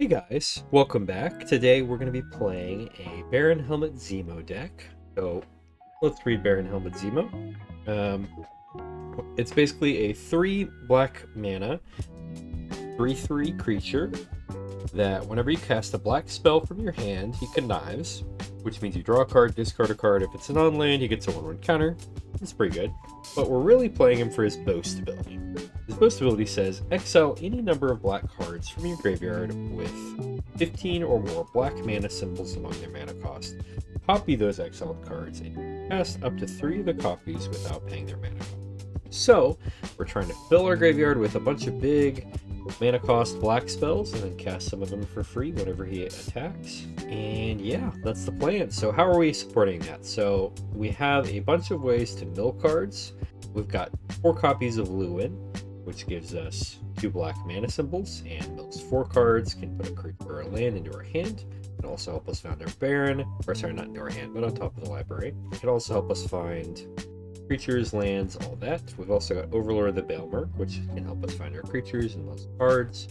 Hey guys, welcome back. Today we're going to be playing a Baron Helmut Zero deck. So let's read Baron Helmut Zero. It's basically a 3 black mana, 3/3 creature that whenever you cast a black spell from your hand, he connives, which means you draw a card, discard a card. If it's an on-land, he gets a 1/1 counter. It's pretty good. But we're really playing him for his boast ability. His boast ability says, exile any number of black cards from your graveyard with 15 or more black mana symbols among their mana cost. Copy those exiled cards and cast up to 3 of the copies without paying their mana cost. So, we're trying to fill our graveyard with a bunch of big mana cost black spells and then cast some of them for free whenever he attacks. And yeah, that's the plan. So how are we supporting that? So we have a bunch of ways to mill cards. We've got 4 copies of Lewin, which gives us 2 black mana symbols and mills 4 cards, can put a creature or a land into our hand. It can also help us find our Baron, or sorry, not into our hand, but on top of the library. It can also help us find creatures, lands, all that. We've also got Overlord of the Bailmerk, which can help us find our creatures and those cards.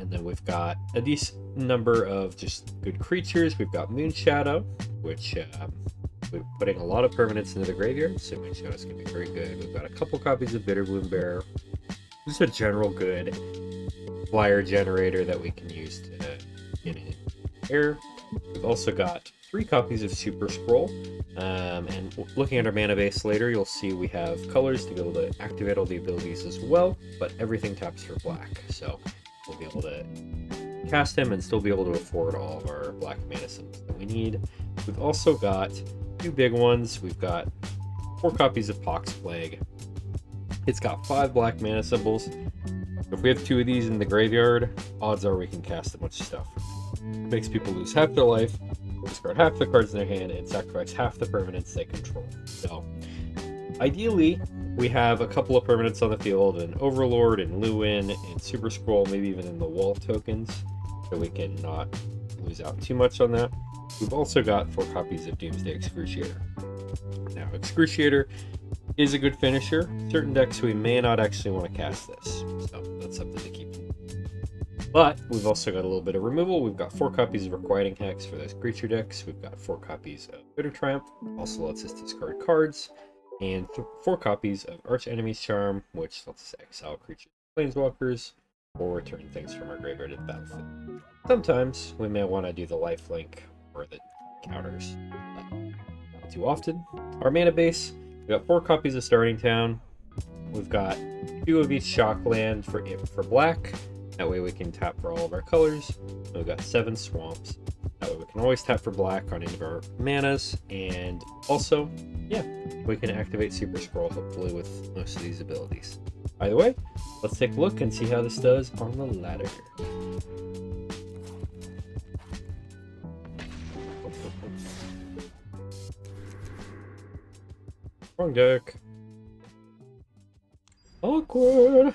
And then we've got a decent number of just good creatures. We've got Moonshadow, which we're putting a lot of permanents into the graveyard, so Moonshadow is going to be very good. We've got a couple copies of Bitterbloom Bearer. Just a general good flyer generator that we can use to get in air. We've also got 3 copies of Super Skrull. And looking at our mana base later, you'll see we have colors to be able to activate all the abilities as well, but everything taps for black, so we'll be able to cast him and still be able to afford all of our black mana symbols that we need. We've also got 2 big ones. We've got 4 copies of Pox Plague. It's got 5 black mana symbols. If we have 2 of these in the graveyard, odds are we can cast a bunch of stuff. It makes people lose half their life, discard half the cards in their hand, and sacrifice half the permanents they control. So, ideally, we have a couple of permanents on the field, an Overlord and Lewin and Super Skrull, maybe even in the wall tokens, so we can not lose out too much on that. We've also got 4 copies of Doomsday Excruciator. Now, Excruciator is a good finisher. Certain decks we may not actually want to cast this, so that's something to keep in mind. But we've also got a little bit of removal. We've got 4 copies of Requiting Hex for those creature decks. We've got 4 copies of Bitter Triumph, also lets us discard cards, and 4 copies of Arch Enemy's Charm, which lets us exile creatures, planeswalkers, or return things from our graveyard to the battlefield. Sometimes we may want to do the lifelink or the counters, but not too often. Our mana base, we've got 4 copies of Starting Town. We've got 2 of each shock land for black. That way we can tap for all of our colors. And we've got 7 swamps. That way we can always tap for black on any of our manas. And also, yeah, we can activate Super Skrull hopefully with most of these abilities. Either way, let's take a look and see how this does on the ladder. Wrong deck. Awkward.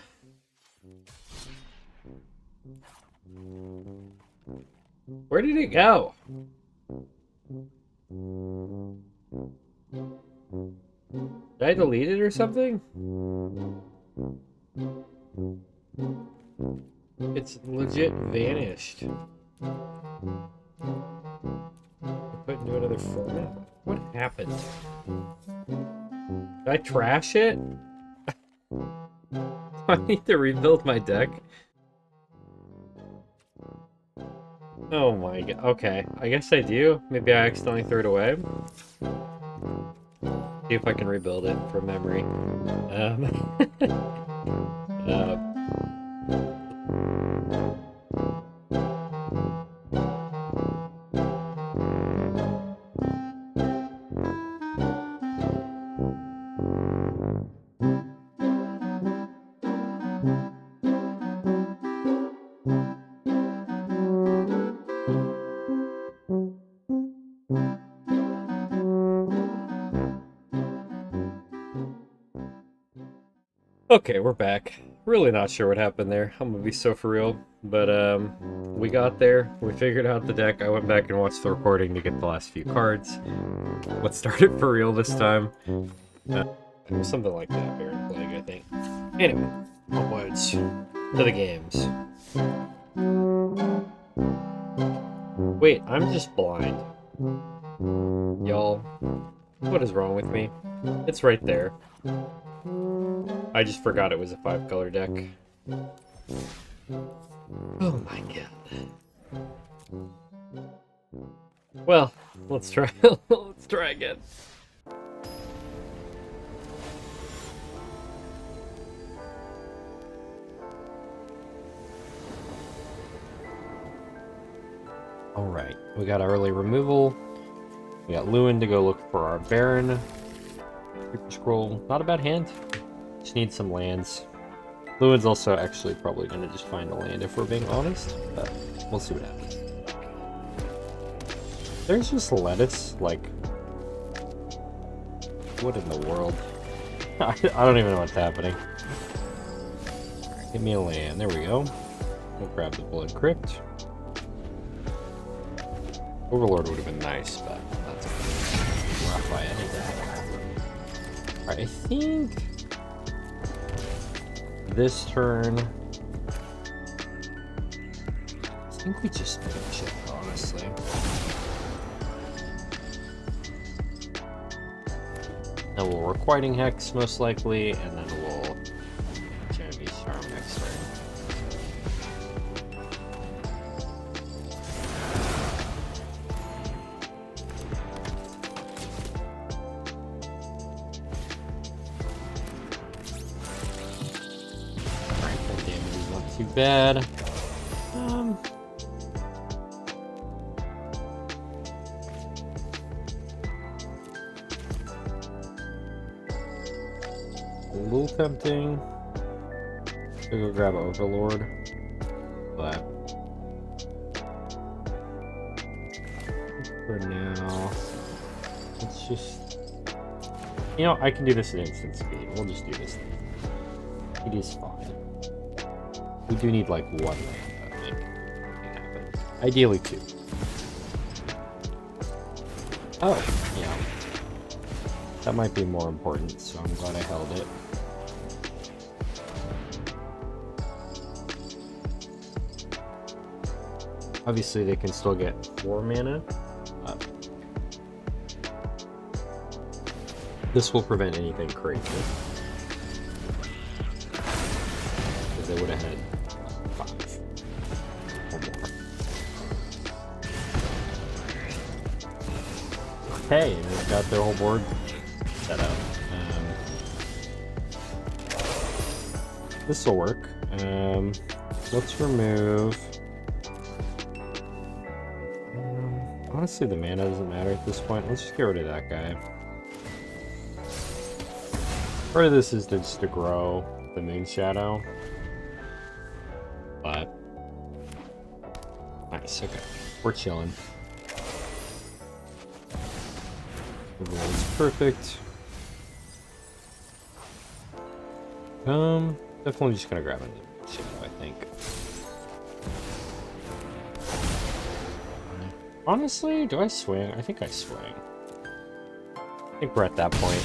Where did it go? Did I delete it or something? It's legit vanished. Put into another format? What happened? Did I trash it? I need to rebuild my deck. Oh my god, okay. I guess I do. Maybe I accidentally threw it away. See if I can rebuild it from memory. Okay, we're back. Really not sure what happened there. I'm gonna be so for real. But we got there. We figured out the deck. I went back and watched the recording to get the last few cards. Let's start it for real this time. It was something like that, Baron Plague, I think. Anyway, onwards to the games. Wait, I'm just blind. Y'all, what is wrong with me? It's right there. I just forgot it was a 5-color deck. Oh my god. Well, let's try. Let's try again. All right, we got our early removal. We got Lewin to go look for our Baron. Super Skrull, not a bad hand. Just need some lands. Lewin's also actually probably going to just find a land if we're being honest, but we'll see what happens. There's just lettuce, like, what in the world? I don't even know what's happening. Alright, give me a land. There we go. We'll grab the Blood Crypt. Overlord would have been nice, but that's okay. Rough by any day. Alright, I think this turn, I think we just finish it, honestly. Then we'll Requiting Hex, most likely, and then we'll Genevieve Charm next turn. Alright, that damage is not too bad. A little tempting to go grab Overlord, but for now, let's just, you know, I can do this at instant speed. We'll just do this thing. It is fine. We do need like one land, I think, to happen. Ideally 2. Oh, yeah. That might be more important, so I'm glad I held it. Obviously, they can still get 4 mana. This will prevent anything crazy. Because they would have had 5 or more. Okay, they've got their whole board set up. This will work. Let's remove. Honestly, the mana doesn't matter at this point. Let's just get rid of that guy. Part of this is just to grow the Moon Shadow. But nice, okay. We're chilling. Everyone's perfect. Definitely just gonna grab a Moon Shadow, I think. Honestly, do I swing? I think I swing. I think we're at that point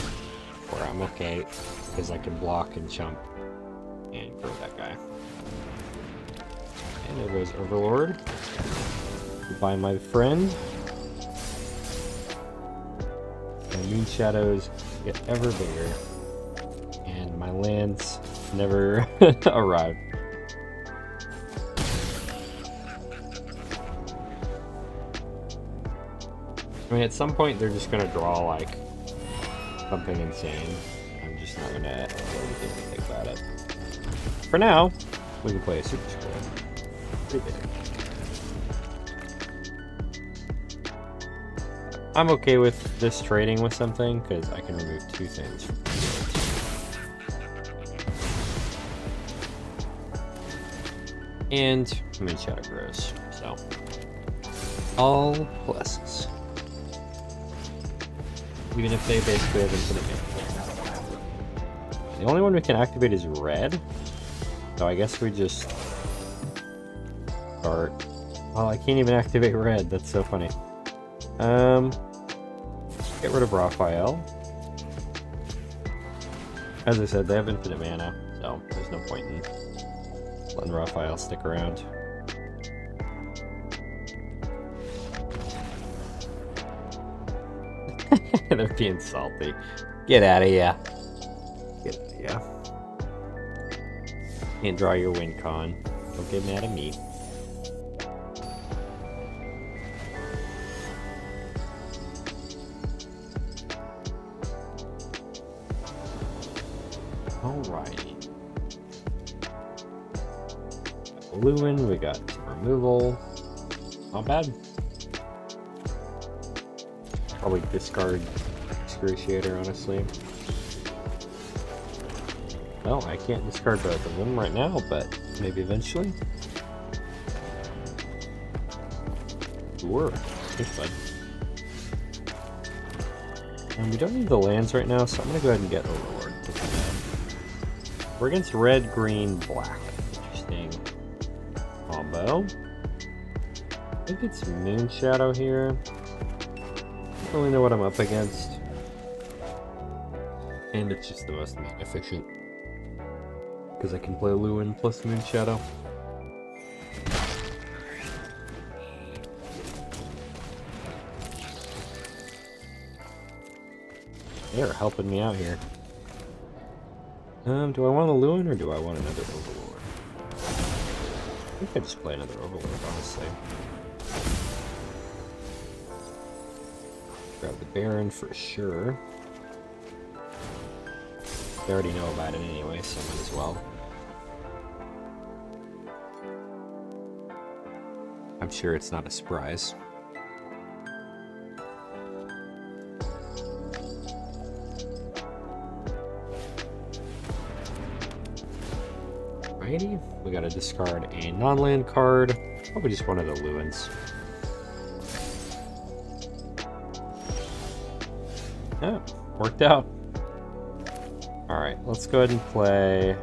where I'm okay, because I can block and jump and throw that guy. And there goes Overlord. Goodbye, my friend. My Moon Shadows get ever bigger, and my lands never arrive. I mean, at some point they're just gonna draw like something insane. I'm just not gonna do anything about it. For now, we can play a Super Skrull. Pretty big. I'm okay with this trading with something because I can remove 2 things from the field. And Moon Shadow grows, so all blesses. Even if they basically have infinite mana. The only one we can activate is red. So I guess we just start. Well, I can't even activate red. That's so funny. Get rid of Raphael. As I said, they have infinite mana, so there's no point in letting Raphael stick around. They're being salty. Get out of here. Get out of here. Can't draw your win con. Don't get mad at me. Alrighty. Lewin, we got removal. Not bad. Probably discard Excruciator, honestly. Well, I can't discard both of them right now, but maybe eventually. Sure. Thanks, bud. And we don't need the lands right now, so I'm gonna go ahead and get Overlord. We're against red, green, black. Interesting combo. I think it's Moon Shadow here. Don't really know what I'm up against. And it's just the most mana efficient. Because I can play Lewin plus Moon Shadow. They're helping me out here. Do I want a Lewin or do I want another Overlord? I think I just play another Overlord, honestly. Grab the Baron for sure. They already know about it anyway, so might as well. I'm sure it's not a surprise. Alrighty, we gotta discard a non-land card. Probably just one of the Lewins. Yeah, worked out. Alright, let's go ahead and play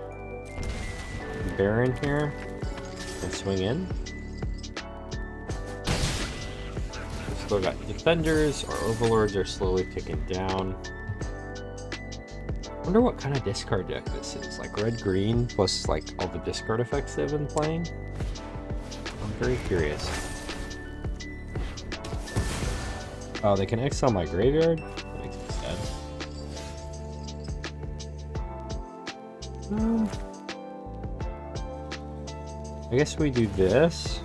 Baron here and swing in. We've still got defenders, our overlords are slowly ticking down. I wonder what kind of discard deck this is. Like red-green plus like all the discard effects they've been playing. I'm very curious. Oh, they can exile my graveyard? That makes me sad. I guess we do this.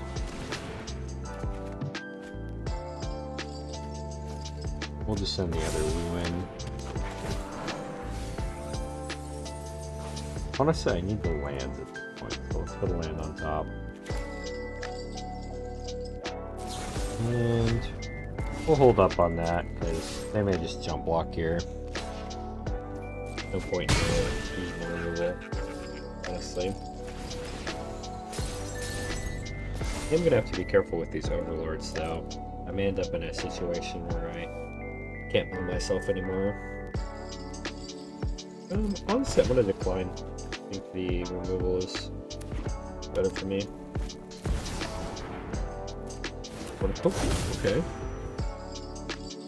We'll just send the other Lewin. Honestly, I need the lands at this point, so let's put a land on top. And we'll hold up on that, because they may just jump block here. No point in using the removal, honestly. I'm gonna have to be careful with these overlords, though. I may end up in a situation where I can't move myself anymore. Honestly, I'm gonna decline. I think the removal is better for me. Oh, okay.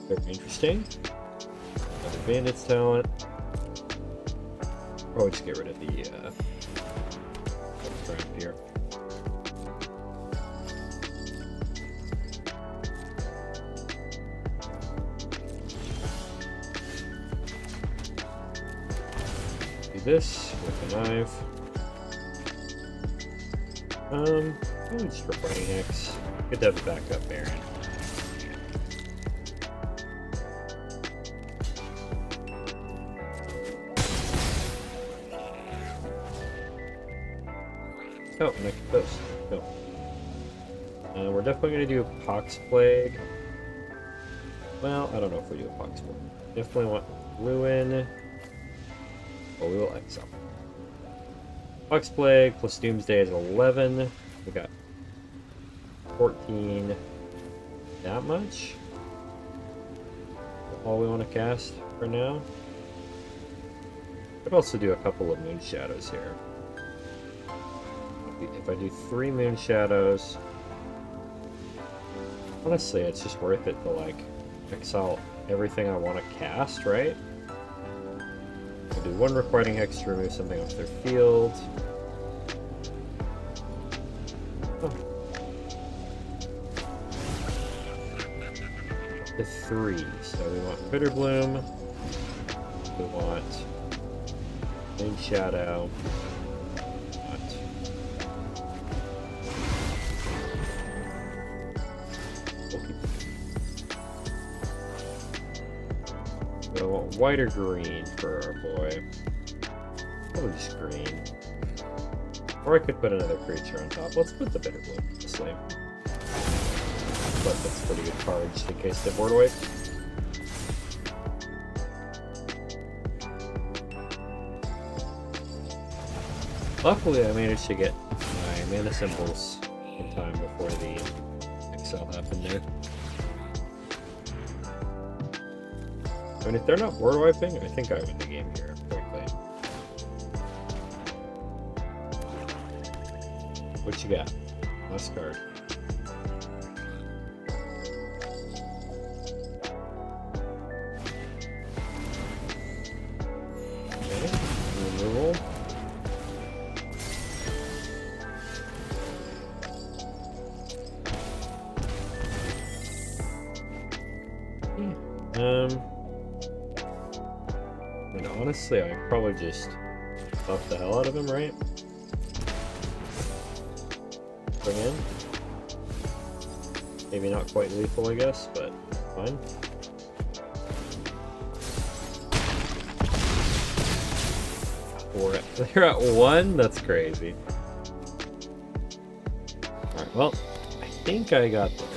Very interesting. Another bandit's talent. Oh, just get rid of the trap here. Do this with a knife. Probably just Refining X. Good to have a backup Baron. Oh, next post. Go. We're definitely going to do a Pox Plague. Well, I don't know if we do a Pox Plague. Definitely want Lewin. Oh, we will exile. Pox Plague plus Doomsday is 11. We got 14. That much? All we want to cast for now. Could also do a couple of Moon Shadows here. If I do 3 Moon Shadows, honestly, it's just worth it to like exile everything I want to cast, right? I'll do 1 Requiting Hex to remove something off their field. Oh. to 3. So we want Bitter Bloom. We want Rain Shadow. We want white or green for our boy. Probably just green. Or I could put another creature on top. Let's put the Bitter Bloom, honestly. But that's pretty good card just in case they board wipe. Luckily, I managed to get my mana symbols in time before the exile happened there. I mean, if they're not board wiping, I think I win the game here, quickly. What you got? Last card. Okay, removal. I mean, honestly, I'd probably just buff the hell out of him, right? Bring in. Maybe not quite lethal, I guess, but fine. They're at 1? That's crazy. Alright, well, I think I got there.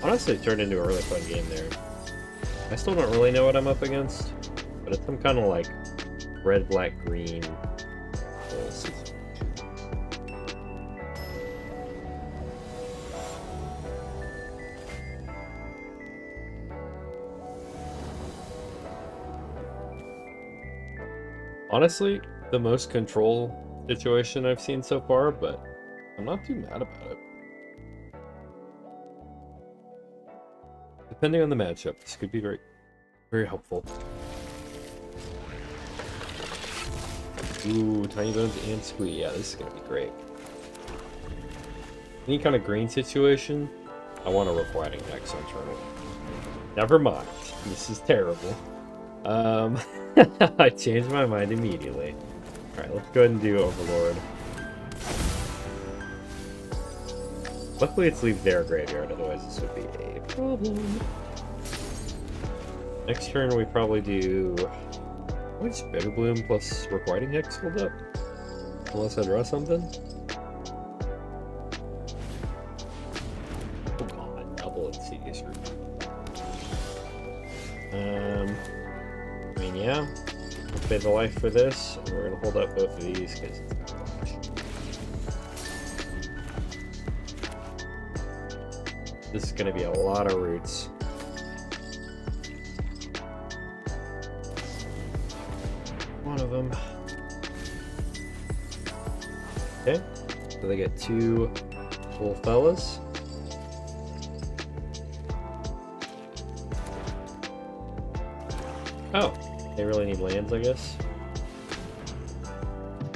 Honestly, it turned into a really fun game there. I still don't really know what I'm up against, but it's some kind of like red, black, green. Honestly, the most control situation I've seen so far, but I'm not too mad about it. Depending on the matchup, this could be very, very helpful. Ooh, Tiny Bones and Squee. Yeah, this is going to be great. Any kind of green situation, I want a Requiting Hex on turn 1. Never mind. This is terrible. I changed my mind immediately. Alright, let's go ahead and do Overlord. Luckily it's leave their graveyard, otherwise this would be a problem. Next turn we probably do... What's Bitter Bloom plus Requiting Hex hold up? Unless I draw something? Oh god, double Insidious Root. I mean, yeah. We'll pay the life for this, and we're gonna hold up both of these because it's not much. This is going to be a lot of roots. One of them. Okay, so they get 2 full fellas. Oh, they really need lands, I guess.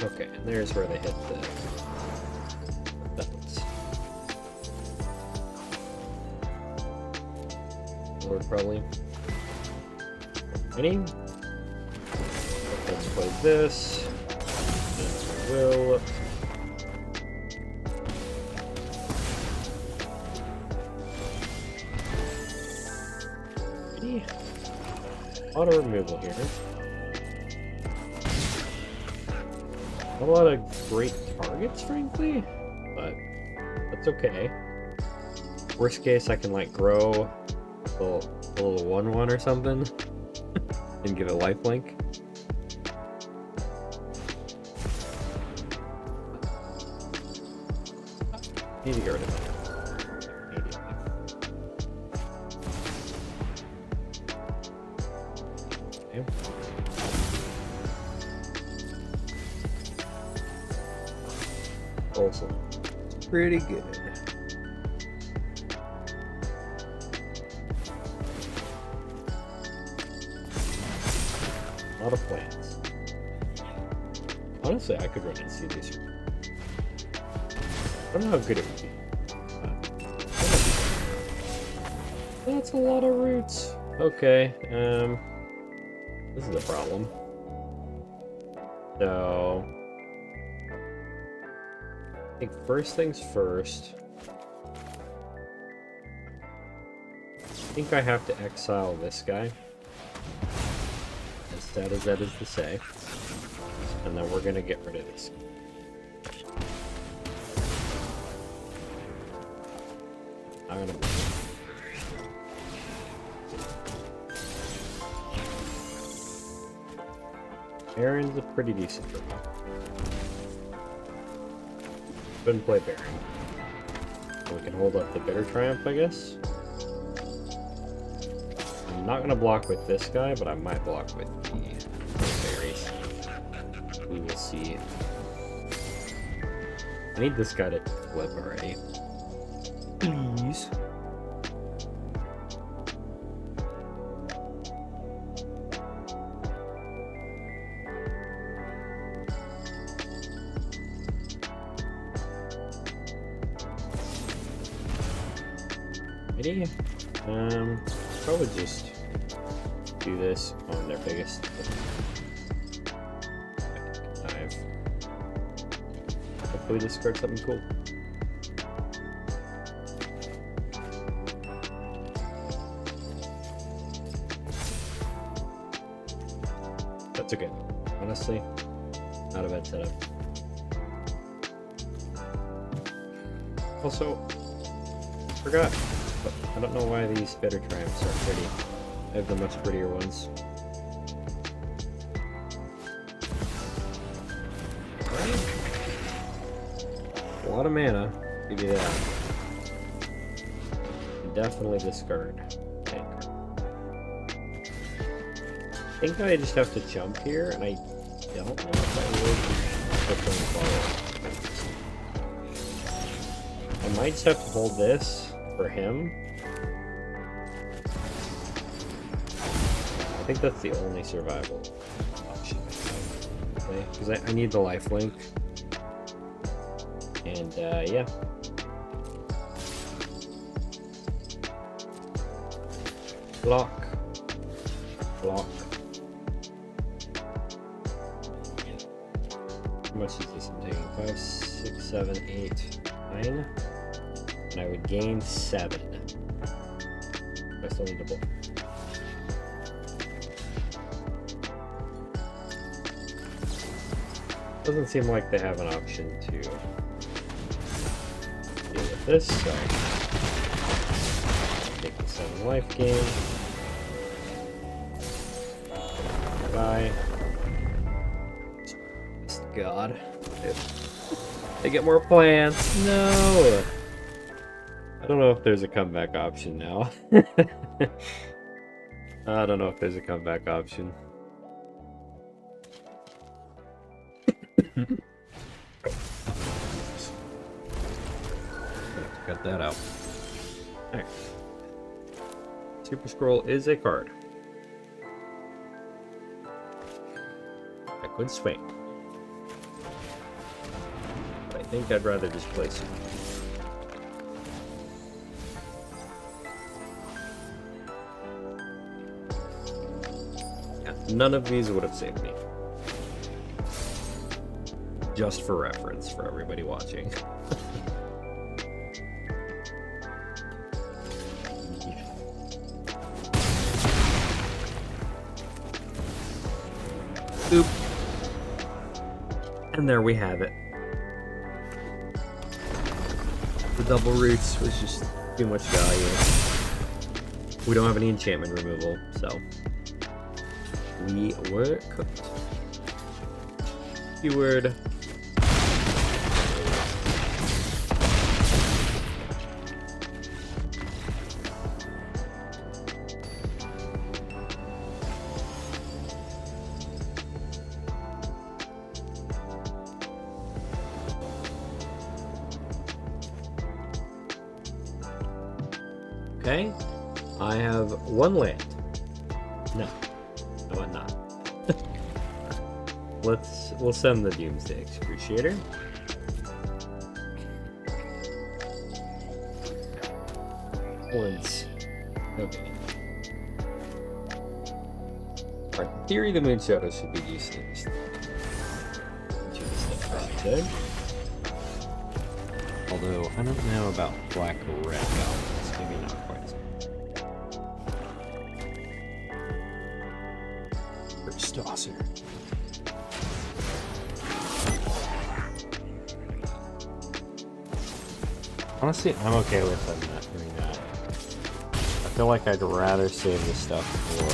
Okay, and there's where they hit the fellas. Lord, probably. Any? Let's play this. And we will. Auto removal here. Not a lot of great targets, frankly, but that's okay. Worst case, I can like grow a little 1/1 or something and give it lifelink. Need to get rid of it. Also, pretty good. A lot of plants. Honestly, I could run and see these. I don't know how good it would be. That's a lot of roots. Okay, this is a problem. So, I think first things first. I think I have to exile this guy. As sad as that is to say. And then we're gonna get rid of this. I'm gonna... Baron's a pretty decent for me. Couldn't play Baron. So we can hold up the Bitter Triumph, I guess. I'm not gonna block with this guy, but I might block with the berries. We will see. I need this guy to flip already. Please. Ready? Probably just do this on their biggest dive. Hopefully discard something cool. That's okay. Honestly, not a bad setup. Also, forgot. But I don't know why these Bitter Triumphs are pretty. I have the much prettier ones. Right. A lot of mana. Give you that. Definitely discard. Anchor. I think I just have to jump here, and I don't know if I would follow. I might just have to hold this for him. I think that's the only survival option. Because I need the lifelink. And yeah. Block. Block. How much is this I'm taking? 5, 6, 7, 8, 9. And I would gain 7. I still need to block. Doesn't seem like they have an option to deal with this, so take the 7 life gain. Bye. God. They get more plants. No! I don't know if there's a comeback option now. I don't know if there's a comeback option. Cut that out. Alright. Super Skrull is a card. I could swing. But I think I'd rather just play Super. Yeah, none of these would have saved me. Just for reference for everybody watching. Oop. And there we have it. The double roots was just too much value. We don't have any enchantment removal, so we were cooked. Keyword. Okay, I have 1 land. No, I'm not. we'll send the Doomsday Excruciator. Horns. Okay. Alright, in theory, the Moon Shadow should be useless. Although, I don't know about black or red goblins. Maybe not quite as much. First Dawser. Honestly, I'm okay with them not doing that. I feel like I'd rather save this stuff for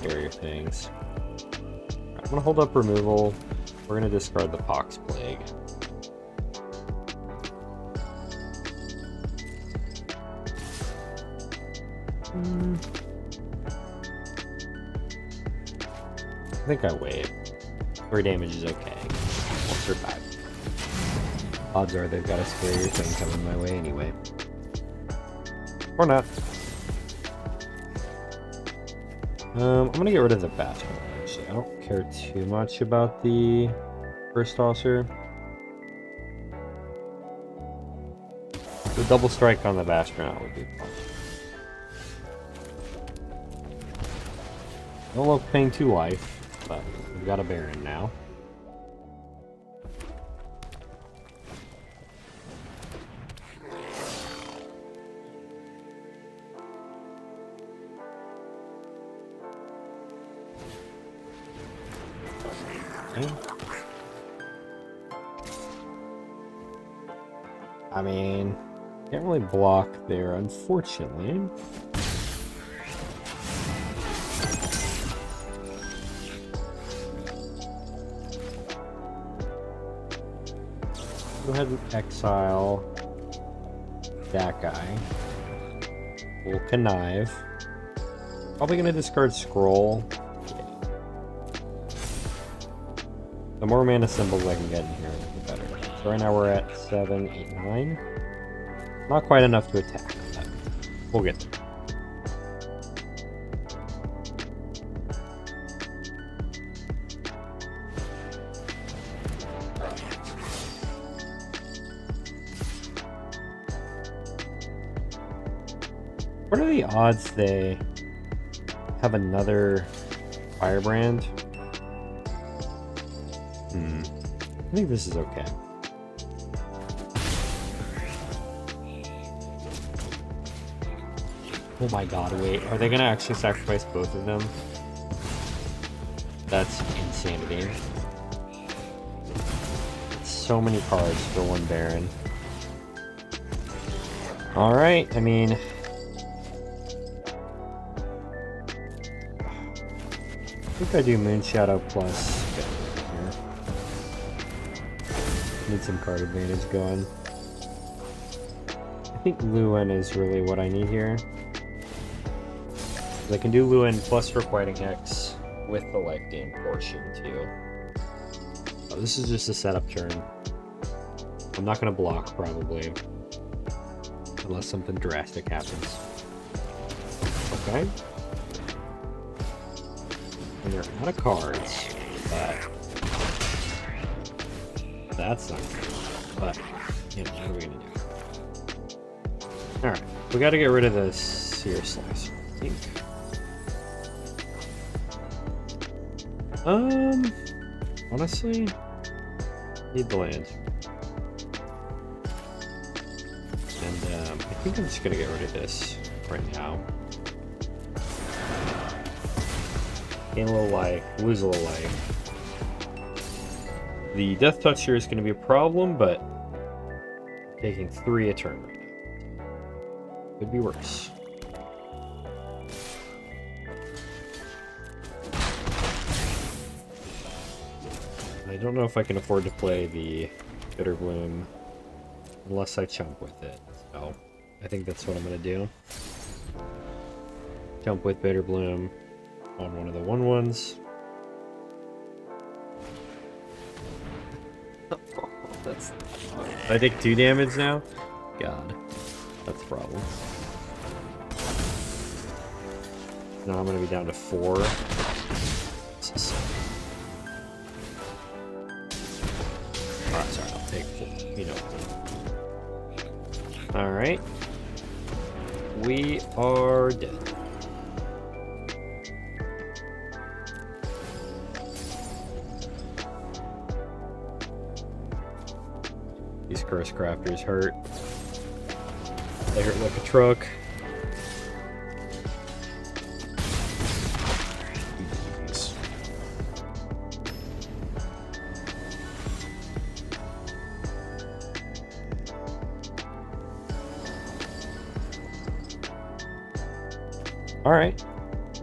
scarier things. I'm gonna hold up removal. We're gonna discard the Pox Plague. I think I wait. 3 damage is okay. I'll survive. Odds are they've got a scarier thing coming my way anyway. Or not. I'm gonna get rid of the Bastard, actually. I don't care too much about the first tosser. The double strike on the Bastronaut would be fun. Don't love paying 2 life, but we've got a Baron now. Okay. I mean, can't really block there, unfortunately. Go ahead and exile that guy. We'll connive. Probably gonna discard Skrull. The more mana symbols I can get in here, the better. So right now we're at 7, 8, 9. Not quite enough to attack, but we'll get there. What are the odds they have another Firebrand? I think this is okay. Oh my god, wait. Are they gonna actually sacrifice both of them? That's insanity. It's so many cards for one Baron. Alright, I mean... I think I do Moonshadow plus... Need some card advantage going. I think Lewin is really what I need here. I can do Lewin plus Requiting Hex with the life gain portion too. Oh, this is just a setup turn. I'm not going to block probably. Unless something drastic happens. Okay. And they're out of cards, but... That's not good. But, you know, what are we gonna do? Alright, we gotta get rid of the Seer Slicer, I think. Honestly, need the land. And, I think I'm just gonna get rid of this right now. Gain a little life, lose a little life. The Death Touch here is going to be a problem, but taking 3 a turn right now. Could be worse. I don't know if I can afford to play the Bitter Bloom unless I chump with it. So I think that's what I'm going to do. Jump with Bitter Bloom on one of the 1/1s. That's... I take 2 damage now? God. That's a problem. Now I'm gonna be down to 4. You know. Alright. We are dead. These curse crafters hurt. They hurt like a truck. Jeez. Alright.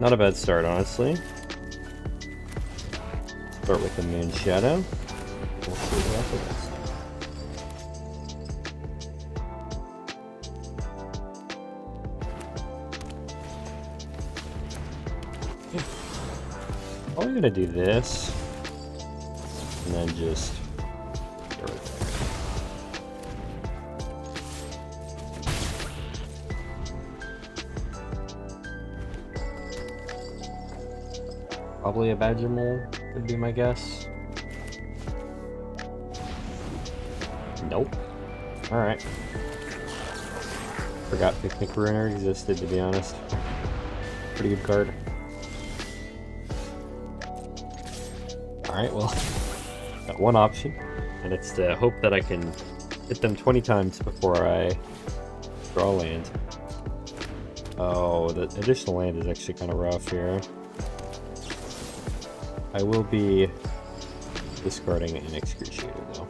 Not a bad start, honestly. Start with the Moon Shadow. We'll see what happens. I'm gonna do this, and then just go right there. Probably a badger mole would be my guess. Nope. Alright. Forgot Picnic Ruiner existed, to be honest. Pretty good card. Alright, well, got one option, and it's to hope that I can hit them 20 times before I draw land. Oh, the additional land is actually kind of rough here. I will be discarding an Excruciator, though.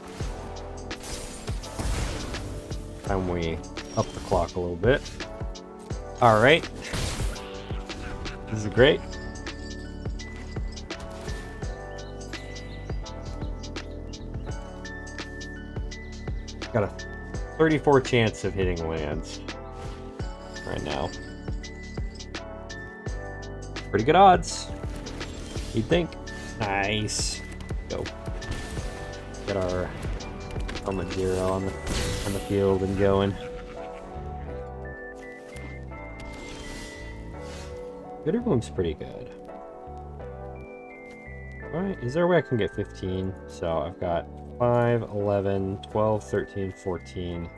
Time we up the clock a little bit. Alright. This is great. Got a 34 chance of hitting lands right now. Pretty good odds, you'd think. Nice. Go. Get our Helmut Zero on the field and going. Bitterbloom's pretty good. Alright, is there a way I can get 15? So I've got 5, 11, 12, 13, 14.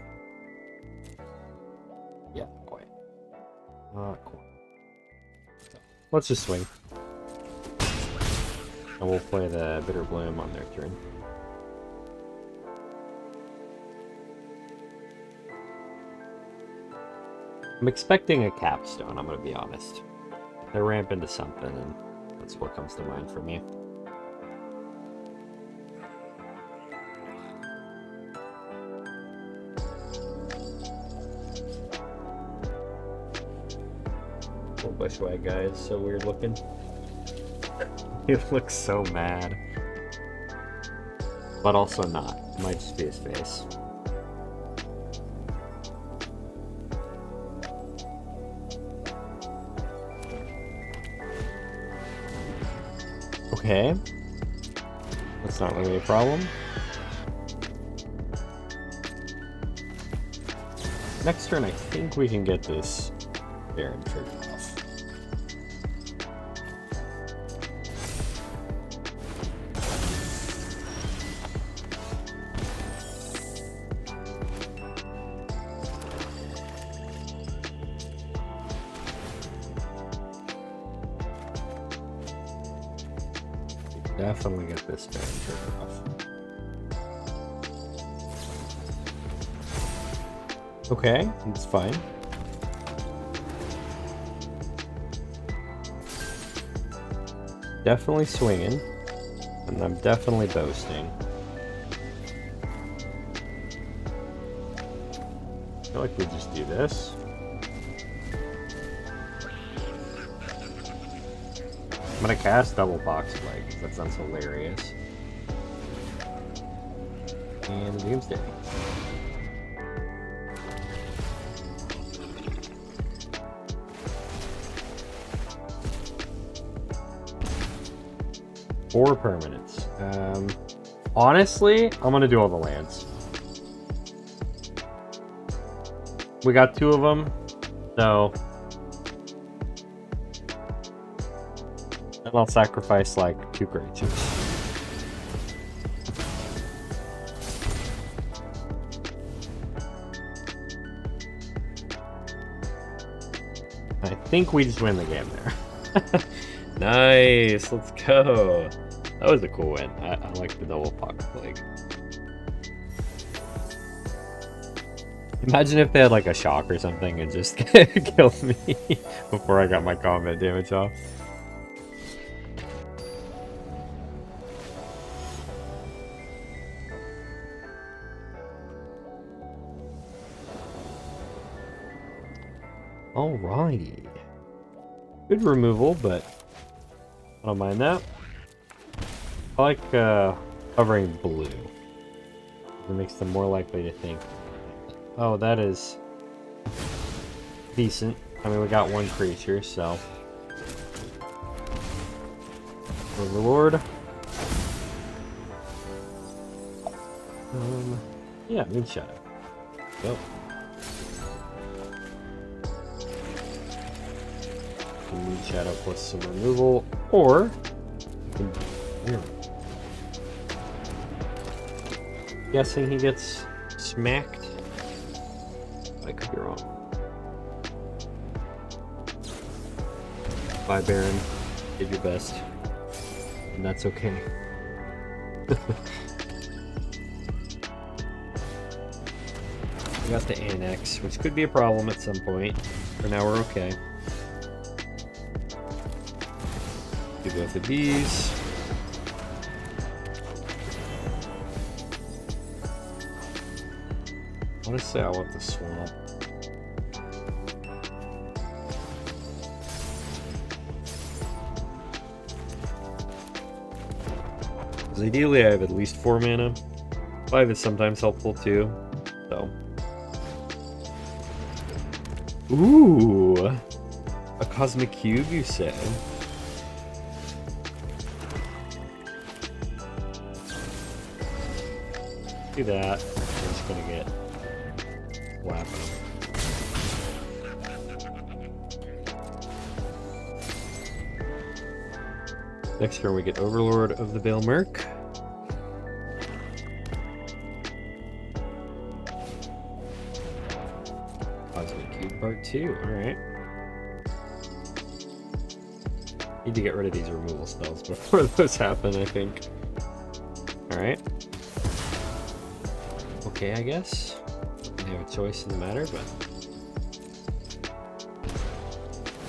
Yeah, quite. Not quite. So, let's just swing. And we'll play the Bitterbloom on their turn. I'm expecting a capstone, I'm gonna be honest. They ramp into something, and that's what comes to mind for me. Bushwag guy is so weird looking. He looks so mad. But also not. It might just be his face. Okay. That's not really a problem. Next turn, I think we can get this Baron triggered off. Definitely get this Baron triggered off. Okay, that's fine. Definitely swinging, and I'm definitely boasting. I feel like we just do this. I'm gonna cast double Pox Plague, because that sounds hilarious. And Doomsday. Four permanents. Honestly, I'm gonna do all the lands. We got two of them, so and I'll sacrifice like 2 creatures. think we just win the game there. Nice, let's go. That was a cool win. I like the double Pox Plague. Imagine if they had like a shock or something and just killed me before I got my combat damage off. Alrighty. Good removal, but I don't mind that. I like covering blue. It makes them more likely to think, oh, that is decent. I mean, we got one creature, so. Overlord. Yeah, Moon Shadow. Go. Moon Shadow plus some removal, or you can, guessing he gets smacked. I could be wrong. Bye, Baron. Did your best, and that's okay. We got the annex, which could be a problem at some point. For now, we're okay. Do both of these. Honestly, I want the swamp. Because ideally, I have at least 4 mana. 5 is sometimes helpful too. So. Ooh! A Cosmic Cube, you say? Do that. I'm just gonna get whacked. Next turn we get Overlord of the Bale Merc. Cosmic Cube Part 2, alright. Need to get rid of these removal spells before those happen, I think. Alright. Okay, I guess. I have a choice in the matter, but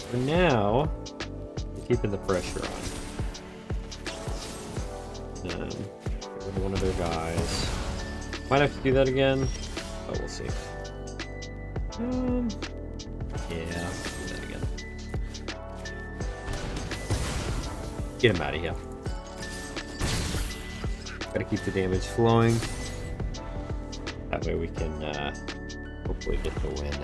for now, we're keeping the pressure on. Get rid of one of their guys. Might have to do that again, but we'll see. Yeah, do that again. Get him out of here. Gotta keep the damage flowing. That way we can hopefully get the win.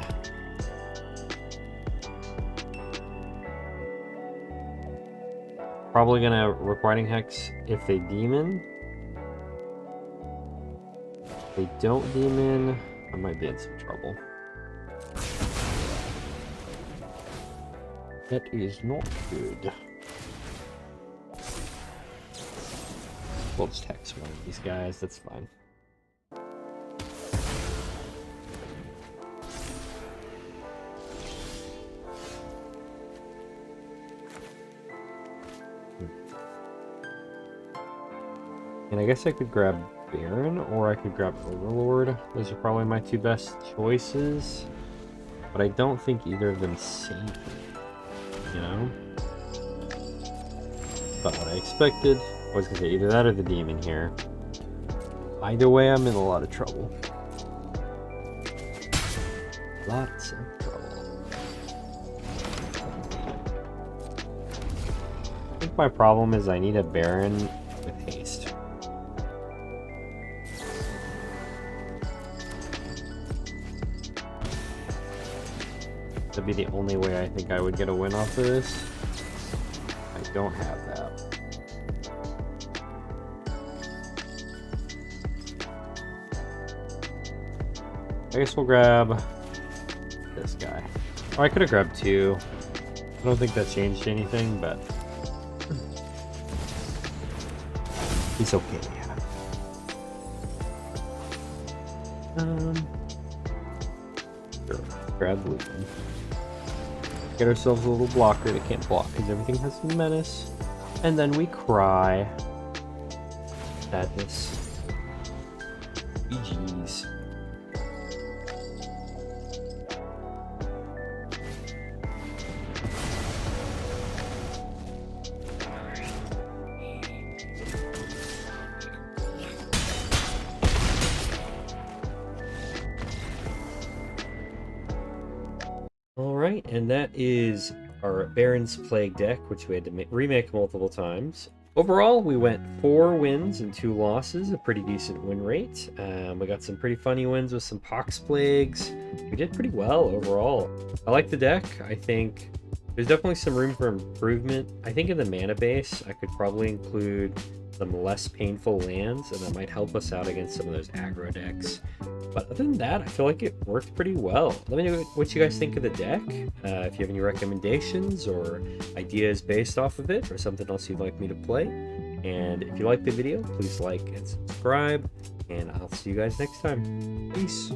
Probably gonna Requiting Hex if they demon. If they don't demon, I might be in some trouble. That is not good. We'll just hex one of these guys, that's fine. And I guess I could grab Baron, or I could grab Overlord. Those are probably my two best choices. But I don't think either of them save me, you know? But what I expected was to say either that or the demon here. Either way, I'm in a lot of trouble. Lots of trouble. I think my problem is I need a Baron with haste. That'd be the only way I think I would get a win off of this. I don't have that. I guess we'll grab this guy. Oh, I could have grabbed two. I don't think that changed anything, but he's okay. Sure, grab blue one. Get ourselves a little blocker that can't block because everything has menace. And then we cry. Sadness. GG's. Alright, and that is our Baron's Plague deck, which we had to remake multiple times. Overall, we went 4 wins and 2 losses, a pretty decent win rate. We got some pretty funny wins with some Pox Plagues. We did pretty well overall. I like the deck. I think there's definitely some room for improvement. I think in the mana base, I could probably include some less painful lands, and that might help us out against some of those aggro decks. But other than that, I feel like it worked pretty well. Let me know what you guys think of the deck. If you have any recommendations or ideas based off of it, or something else you'd like me to play. And if you like the video, please like and subscribe. And I'll see you guys next time. Peace.